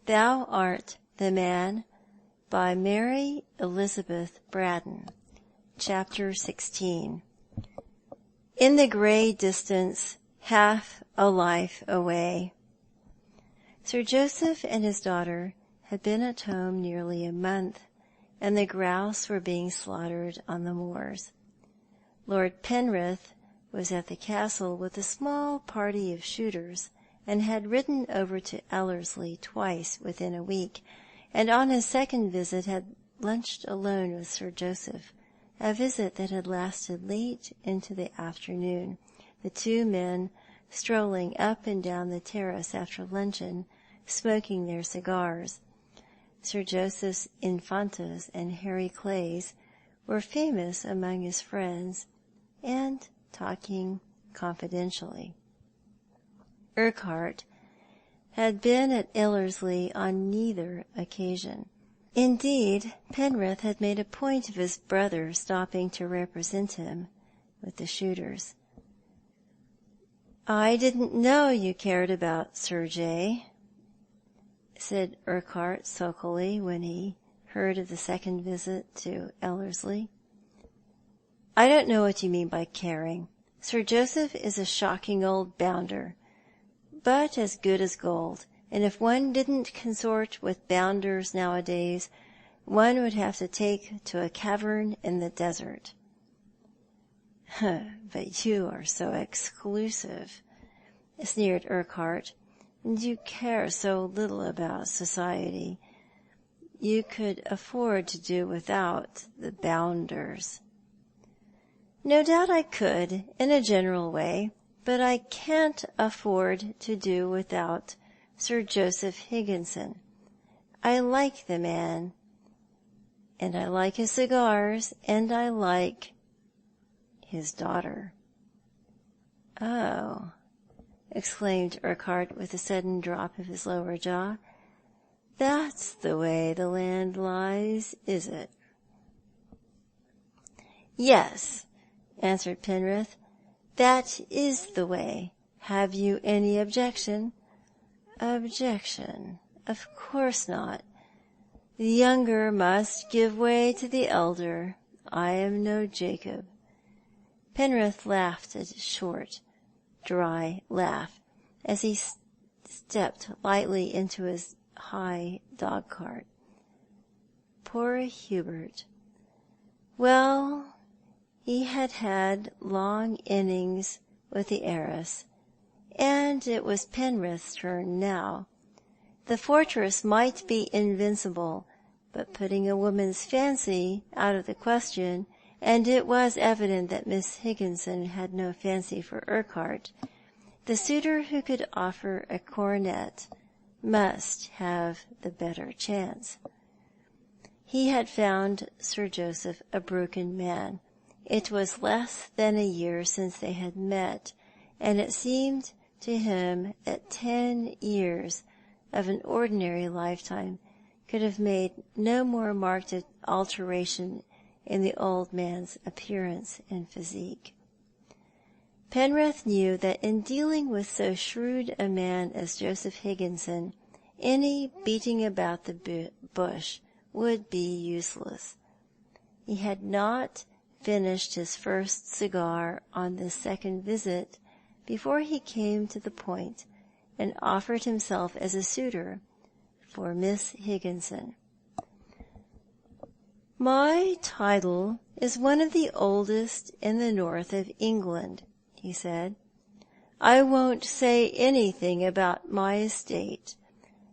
Thou Art the Man, by Mary Elizabeth Braddon. Chapter 16. In the grey distance, half a life away. Sir Joseph and his daughter had been at home nearly a month, and the grouse were being slaughtered on the moors. Lord Penrith was at the castle with a small party of shooters, and had ridden over to Ellerslie twice within a week, and on his second visit had lunched alone with Sir Joseph, a visit that had lasted late into the afternoon, the two men strolling up and down the terrace after luncheon, smoking their cigars. Sir Joseph's Infantas and Harry Clays were famous among his friends, and talking confidentially. Urquhart had been at Ellerslie on neither occasion. Indeed, Penrith had made a point of his brother stopping to represent him with the shooters. "I didn't know you cared about Sir J.," said Urquhart sulkily when he heard of the second visit to Ellerslie. "I don't know what you mean by caring. Sir Joseph is a shocking old bounder, but as good as gold, and if one didn't consort with bounders nowadays, one would have to take to a cavern in the desert." "But you are so exclusive," sneered Urquhart, "and you care so little about society. You could afford to do without the bounders." "No doubt I could, in a general way, but I can't afford to do without Sir Joseph Higginson. I like the man, and I like his cigars, and I like his daughter." "Oh," exclaimed Urquhart with a sudden drop of his lower jaw. "That's the way the land lies, is it?" "Yes," answered Penrith, "that is the way. Have you any objection?" "Objection? Of course not. The younger must give way to the elder. I am no Jacob." Penrith laughed a short, dry laugh as he stepped lightly into his high dog-cart. Poor Hubert. Well, he had had long innings with the heiress, and it was Penrith's turn now. The fortress might be invincible, but putting a woman's fancy out of the question, and it was evident that Miss Higginson had no fancy for Urquhart, the suitor who could offer a coronet must have the better chance. He had found Sir Joseph a broken man. It was less than a year since they had met, and it seemed to him that 10 years of an ordinary lifetime could have made no more marked alteration in the old man's appearance and physique. Penrith knew that in dealing with so shrewd a man as Joseph Higginson, any beating about the bush would be useless. He had not finished his first cigar on this second visit before he came to the point and offered himself as a suitor for Miss Higginson. "My title is one of the oldest in the north of England," he said. "I won't say anything about my estate,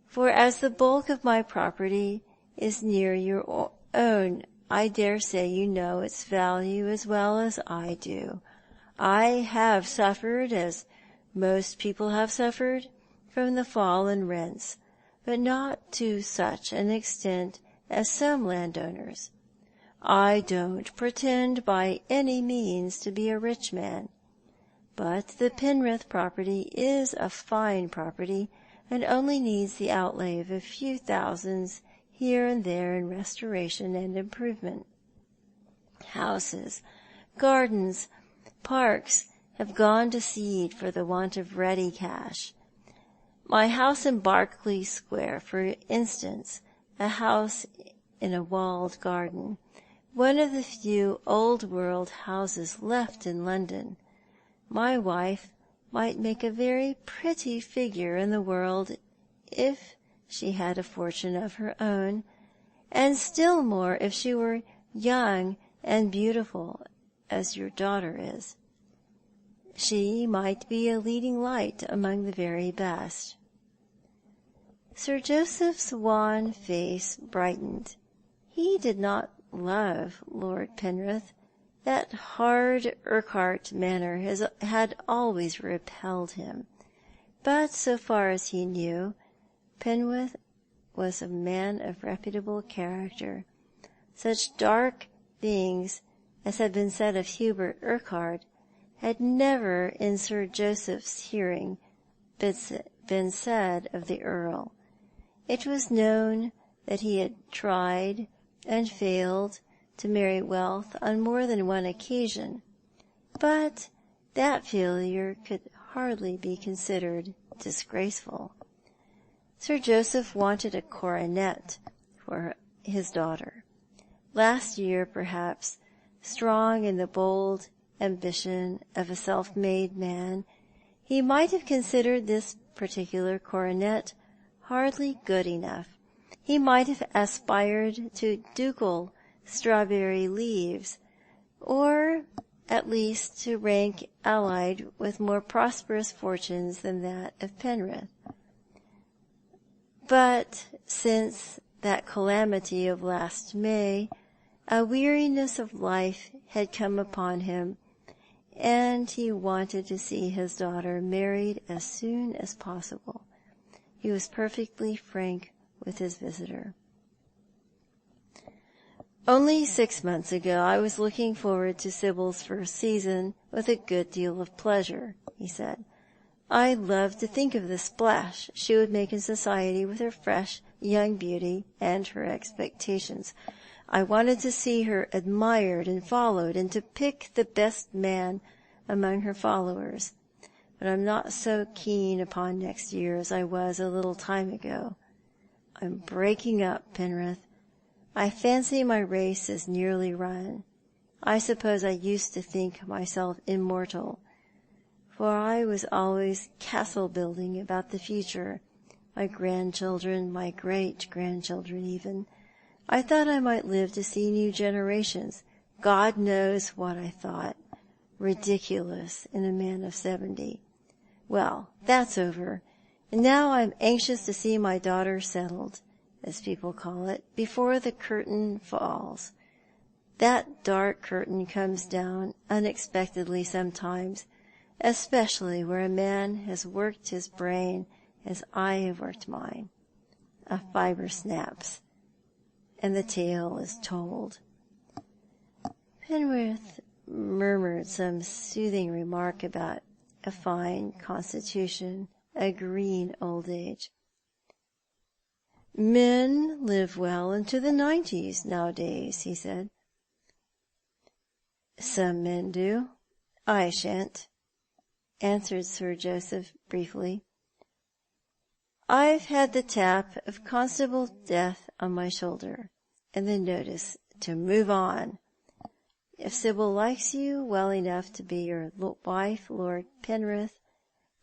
for as the bulk of my property is near your own, I dare say you know its value as well as I do. I have suffered, as most people have suffered, from the fall in rents, but not to such an extent as some landowners. I don't pretend by any means to be a rich man, but the Penrith property is a fine property, and only needs the outlay of a few thousands here and there in restoration and improvement. Houses, gardens, parks have gone to seed for the want of ready cash. My house in Berkeley Square, for instance, a house in a walled garden, one of the few old-world houses left in London. My wife might make a very pretty figure in the world if she had a fortune of her own, and still more if she were young and beautiful, as your daughter is. She might be a leading light among the very best." Sir Joseph's wan face brightened. He did not love Lord Penrith. That hard Urquhart manner had always repelled him. But so far as he knew, Penrith was a man of reputable character. Such dark things as had been said of Hubert Urquhart had never in Sir Joseph's hearing been said of the Earl. It was known that he had tried and failed to marry wealth on more than one occasion, but that failure could hardly be considered disgraceful. Sir Joseph wanted a coronet for his daughter. Last year, perhaps, strong in the bold ambition of a self-made man, he might have considered this particular coronet hardly good enough. He might have aspired to ducal strawberry leaves, or at least to rank allied with more prosperous fortunes than that of Penrith. But since that calamity of last May, a weariness of life had come upon him, and he wanted to see his daughter married as soon as possible. He was perfectly frank with his visitor. "Only 6 months ago I was looking forward to Sibyl's first season with a good deal of pleasure," he said. "I loved to think of the splash she would make in society with her fresh young beauty and her expectations. I wanted to see her admired and followed, and to pick the best man among her followers. But I'm not so keen upon next year as I was a little time ago. I'm breaking up, Penrith. I fancy my race is nearly run. I suppose I used to think myself immortal, for I was always castle-building about the future, my grandchildren, my great-grandchildren even. I thought I might live to see new generations. God knows what I thought. Ridiculous in a man of 70. Well, that's over, and now I'm anxious to see my daughter settled, as people call it, before the curtain falls. That dark curtain comes down unexpectedly sometimes, especially where a man has worked his brain as I have worked mine. A fibre snaps, and the tale is told." Penrith murmured some soothing remark about a fine constitution, a green old age. "Men live well into the 90s nowadays," he said. "Some men do. I shan't," answered Sir Joseph briefly. "I've had the tap of Constable Death on my shoulder, and the notice to move on. If Sibyl likes you well enough to be your wife, Lord Penrith,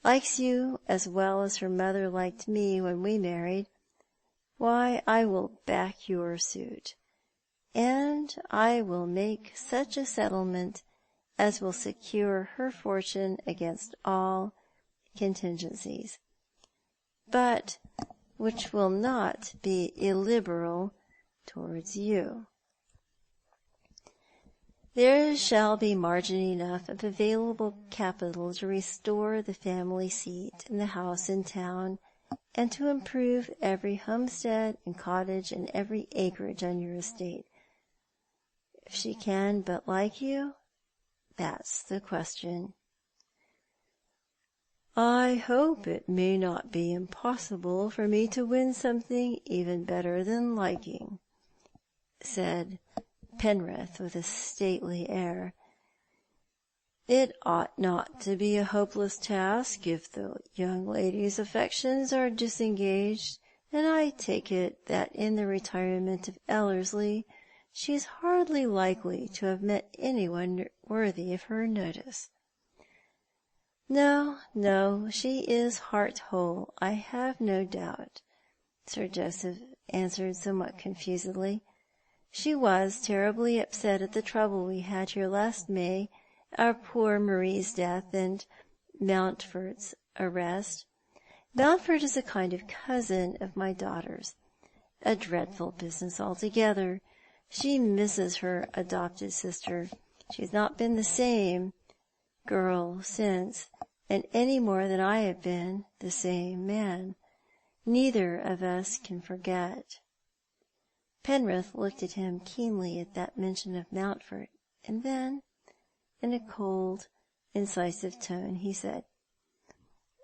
likes you as well as her mother liked me when we married, why, I will back your suit, and I will make such a settlement as will secure her fortune against all contingencies, but which will not be illiberal towards you. There shall be margin enough of available capital to restore the family seat and the house in town, and to improve every homestead and cottage and every acreage on your estate. If she can but like you, that's the question." "I hope it may not be impossible for me to win something even better than liking," said Penrith with a stately air. It ought not to be a hopeless task if the young lady's affections are disengaged, and I take it that in the retirement of Ellerslie she is hardly likely to have met anyone worthy of her notice. No, she is heart whole, I have no doubt, Sir Joseph answered somewhat confusedly. She was terribly upset at the trouble we had here last May, our poor Marie's death and Mountford's arrest. Mountford is a kind of cousin of my daughter's. A dreadful business altogether. She misses her adopted sister. She has not been the same girl since, and any more than I have been the same man. Neither of us can forget. Penrith looked at him keenly at that mention of Mountford, and then, in a cold, incisive tone, he said,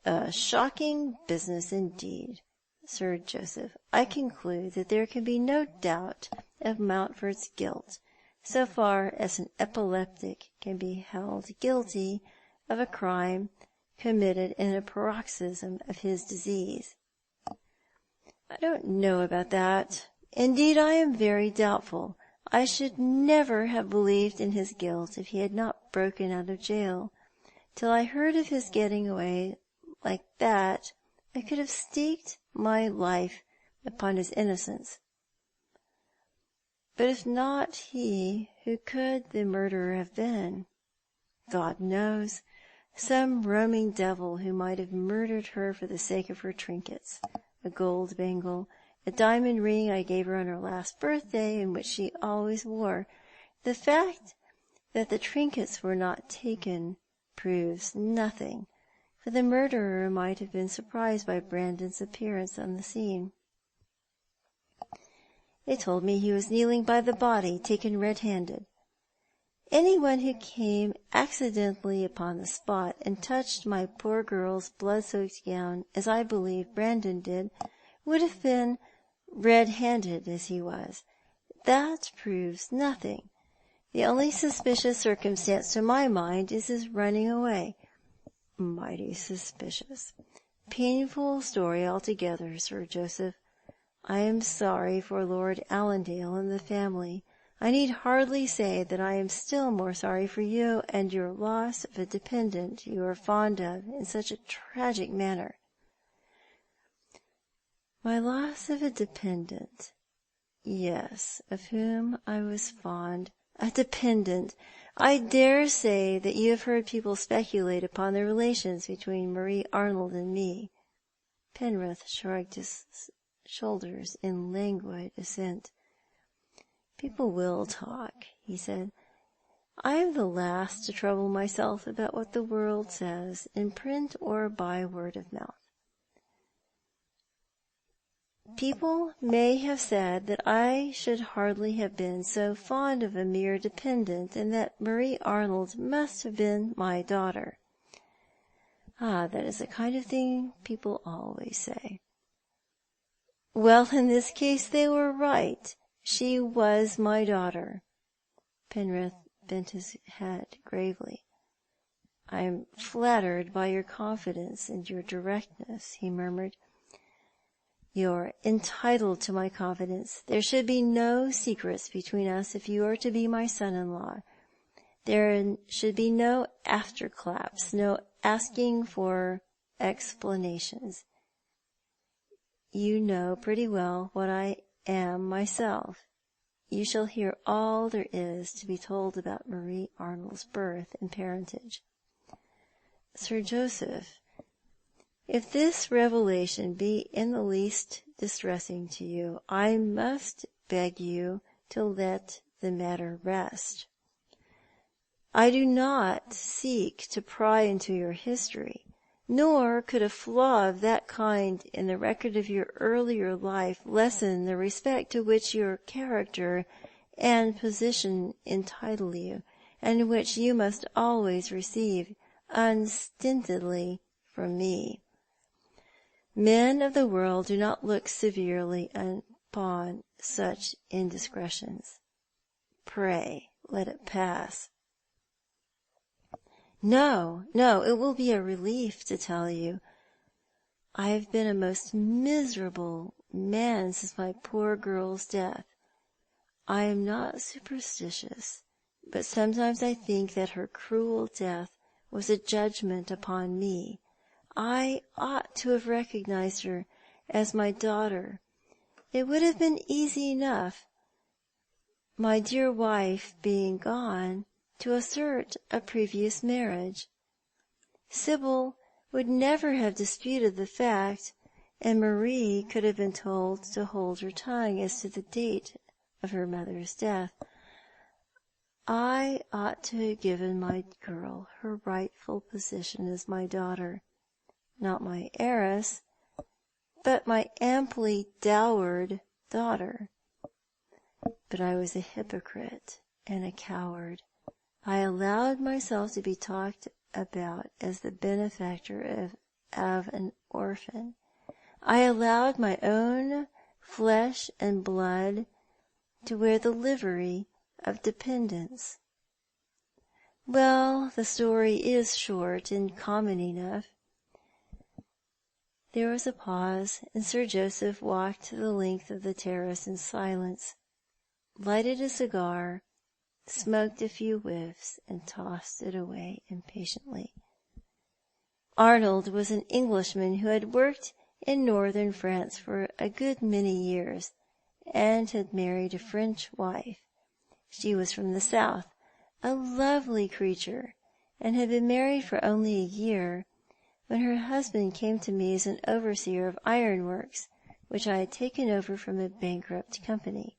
"A shocking business indeed, Sir Joseph. I conclude that there can be no doubt of Mountford's guilt, so far as an epileptic can be held guilty of a crime committed in a paroxysm of his disease." "I don't know about that. Indeed, I am very doubtful. I should never have believed in his guilt if he had not broken out of jail. Till I heard of his getting away like that, I could have staked my life upon his innocence. But if not he, who could the murderer have been? God knows. Some roaming devil who might have murdered her for the sake of her trinkets, a gold bangle, a diamond ring I gave her on her last birthday, and which she always wore. The fact that the trinkets were not taken proves nothing, for the murderer might have been surprised by Braddon's appearance on the scene. They told me he was kneeling by the body, taken red-handed. Anyone who came accidentally upon the spot and touched my poor girl's blood-soaked gown, as I believe Braddon did, would have been red-handed as he was. That proves nothing. The only suspicious circumstance to my mind is his running away. Mighty suspicious. Painful story altogether, Sir Joseph. I am sorry for Lord Allendale and the family. I need hardly say that I am still more sorry for you and your loss of a dependent you are fond of in such a tragic manner. My loss of a dependent. Yes, of whom I was fond. A dependent. I dare say that you have heard people speculate upon the relations between Marie Arnold and me. Penrith shrugged his shoulders in languid assent. People will talk, he said. I am the last to trouble myself about what the world says, in print or by word of mouth. People may have said that I should hardly have been so fond of a mere dependent, and that Marie Arnold must have been my daughter. Ah, that is the kind of thing people always say. Well, in this case they were right. She was my daughter. Penrith bent his head gravely. I am flattered by your confidence and your directness, he murmured. You're entitled to my confidence. There should be no secrets between us if you are to be my son-in-law. There should be no afterclaps, no asking for explanations. You know pretty well what I am myself. You shall hear all there is to be told about Marie Arnold's birth and parentage. Sir Joseph, if this revelation be in the least distressing to you, I must beg you to let the matter rest. I do not seek to pry into your history, nor could a flaw of that kind in the record of your earlier life lessen the respect to which your character and position entitle you, and which you must always receive unstintedly from me. Men of the world do not look severely upon such indiscretions. Pray let it pass. No, it will be a relief to tell you. I have been a most miserable man since my poor girl's death. I am not superstitious, but sometimes I think that her cruel death was a judgment upon me. I ought to have recognized her as my daughter. It would have been easy enough, my dear wife being gone, to assert a previous marriage. Sybil would never have disputed the fact, and Marie could have been told to hold her tongue as to the date of her mother's death. I ought to have given my girl her rightful position as my daughter, not my heiress, but my amply dowered daughter. But I was a hypocrite and a coward. I allowed myself to be talked about as the benefactor of an orphan. I allowed my own flesh and blood to wear the livery of dependence. Well, the story is short and common enough. There was a pause, and Sir Joseph walked the length of the terrace in silence, lighted a cigar, smoked a few whiffs, and tossed it away impatiently. Arnold was an Englishman who had worked in northern France for a good many years, and had married a French wife. She was from the south, a lovely creature, and had been married for only a year when her husband came to me as an overseer of ironworks, which I had taken over from a bankrupt company.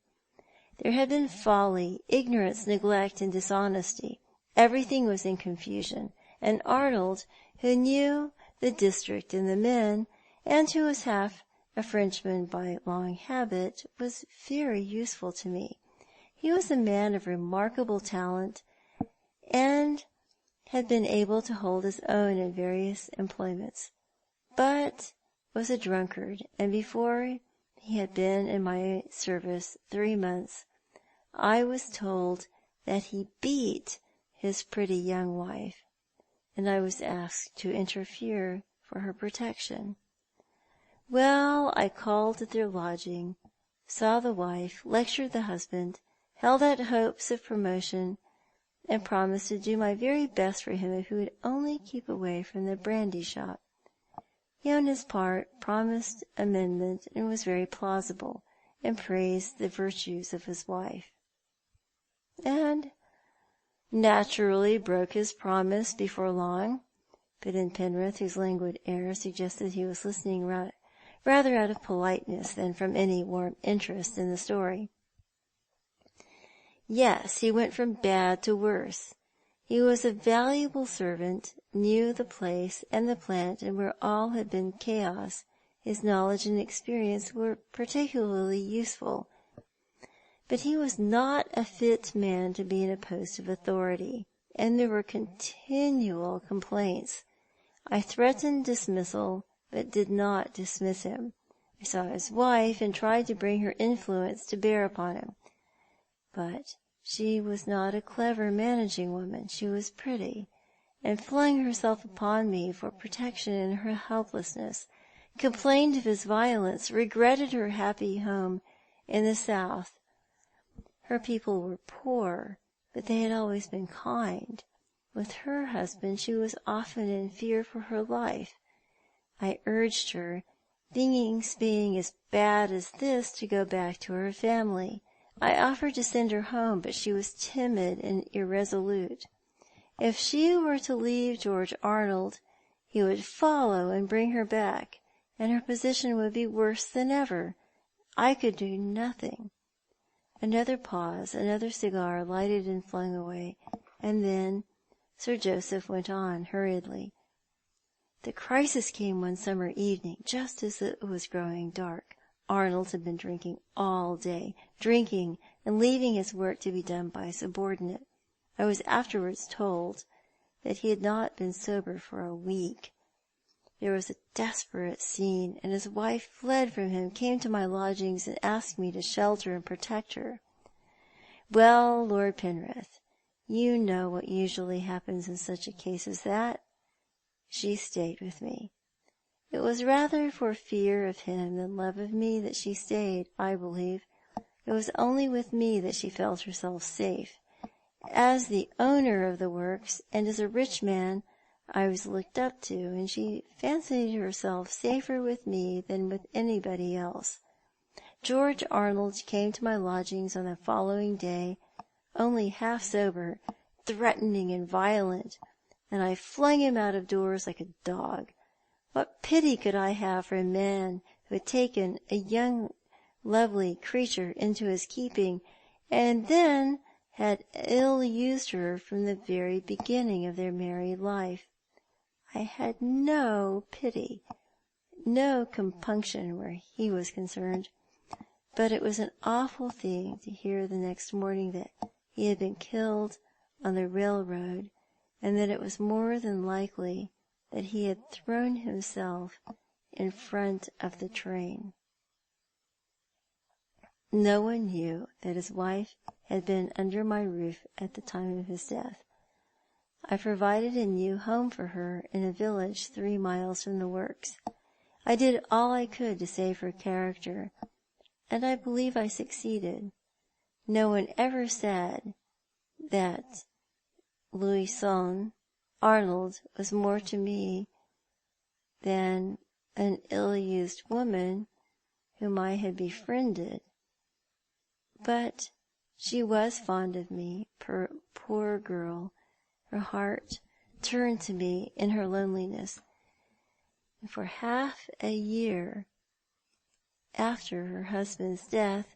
There had been folly, ignorance, neglect, and dishonesty. Everything was in confusion, and Arnold, who knew the district and the men, and who was half a Frenchman by long habit, was very useful to me. He was a man of remarkable talent, and had been able to hold his own in various employments, but was a drunkard, and before he had been in my service 3 months, I was told that he beat his pretty young wife, and I was asked to interfere for her protection. Well, I called at their lodging, saw the wife, lectured the husband, held out hopes of promotion, and promised to do my very best for him if he would only keep away from the brandy shop. He, on his part, promised amendment and was very plausible, and praised the virtues of his wife. And naturally broke his promise before long, put in Penrith, whose languid air suggested he was listening rather out of politeness than from any warm interest in the story. Yes, he went from bad to worse. He was a valuable servant, knew the place and the plant, and where all had been chaos, his knowledge and experience were particularly useful. But he was not a fit man to be in a post of authority, and there were continual complaints. I threatened dismissal, but did not dismiss him. I saw his wife, and tried to bring her influence to bear upon him. But she was not a clever managing woman. She was pretty, and flung herself upon me for protection in her helplessness, complained of his violence, regretted her happy home in the south. Her people were poor, but they had always been kind. With her husband she was often in fear for her life. I urged her, things being as bad as this, to go back to her family. I offered to send her home, but she was timid and irresolute. If she were to leave George Arnold, he would follow and bring her back, and her position would be worse than ever. I could do nothing. Another pause, another cigar lighted and flung away, and then Sir Joseph went on hurriedly. The crisis came one summer evening, just as it was growing dark. Arnold had been drinking all day, drinking and leaving his work to be done by a subordinate. I was afterwards told that he had not been sober for a week. There was a desperate scene, and his wife fled from him, came to my lodgings, and asked me to shelter and protect her. Well, Lord Penrith, You know what usually happens in such a case as that. She stayed with me. It was rather for fear of him than love of me that she stayed, I believe. It was only with me that she felt herself safe. As the owner of the works, and as a rich man, I was looked up to, and she fancied herself safer with me than with anybody else. George Arnold came to my lodgings on the following day, only half sober, threatening and violent, and I flung him out of doors like a dog. What pity could I have for a man who had taken a young, lovely creature into his keeping, and then had ill-used her from the very beginning of their married life? I had no pity, no compunction where he was concerned. But it was an awful thing to hear the next morning that he had been killed on the railroad, and that it was more than likely that he had thrown himself in front of the train. No one knew that his wife had been under my roof at the time of his death. I provided a new home for her in a village 3 miles from the works. I did all I could to save her character, and I believe I succeeded. No one ever said that Louison Arnold was more to me than an ill-used woman whom I had befriended. But she was fond of me, poor girl. Her heart turned to me in her loneliness, and for half a year after her husband's death,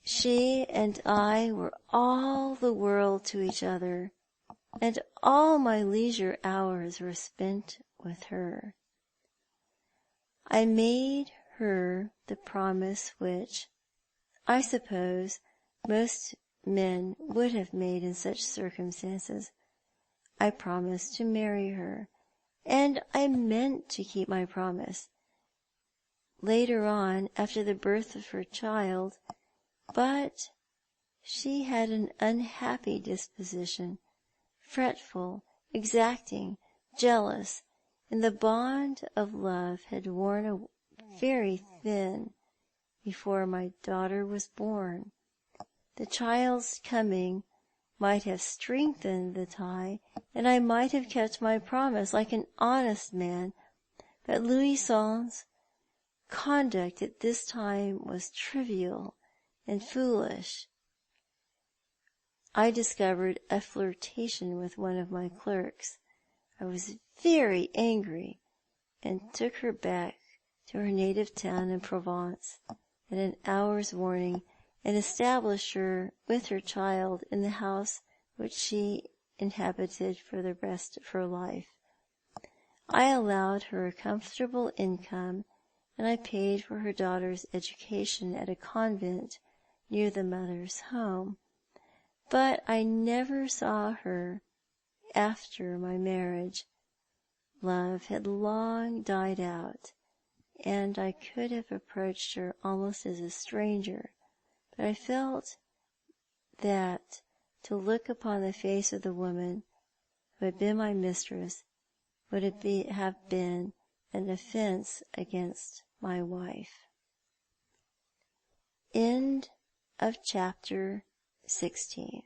she and I were all the world to each other, and all my leisure hours were spent with her. I made her the promise which, I suppose, most men would have made in such circumstances. I promised to marry her, and I meant to keep my promise. Later on, after the birth of her child, but she had an unhappy disposition, fretful, exacting, jealous, and the bond of love had worn very thin before my daughter was born. The child's coming might have strengthened the tie, and I might have kept my promise like an honest man, but Louison's conduct at this time was trivial and foolish. I discovered a flirtation with one of my clerks. I was very angry, and took her back to her native town in Provence at an hour's warning, and established her with her child in the house which she inhabited for the rest of her life. I allowed her a comfortable income, and I paid for her daughter's education at a convent near the mother's home. But I never saw her after my marriage. Love had long died out, and I could have approached her almost as a stranger, but I felt that to look upon the face of the woman who had been my mistress would have been an offence against my wife. End of chapter 16.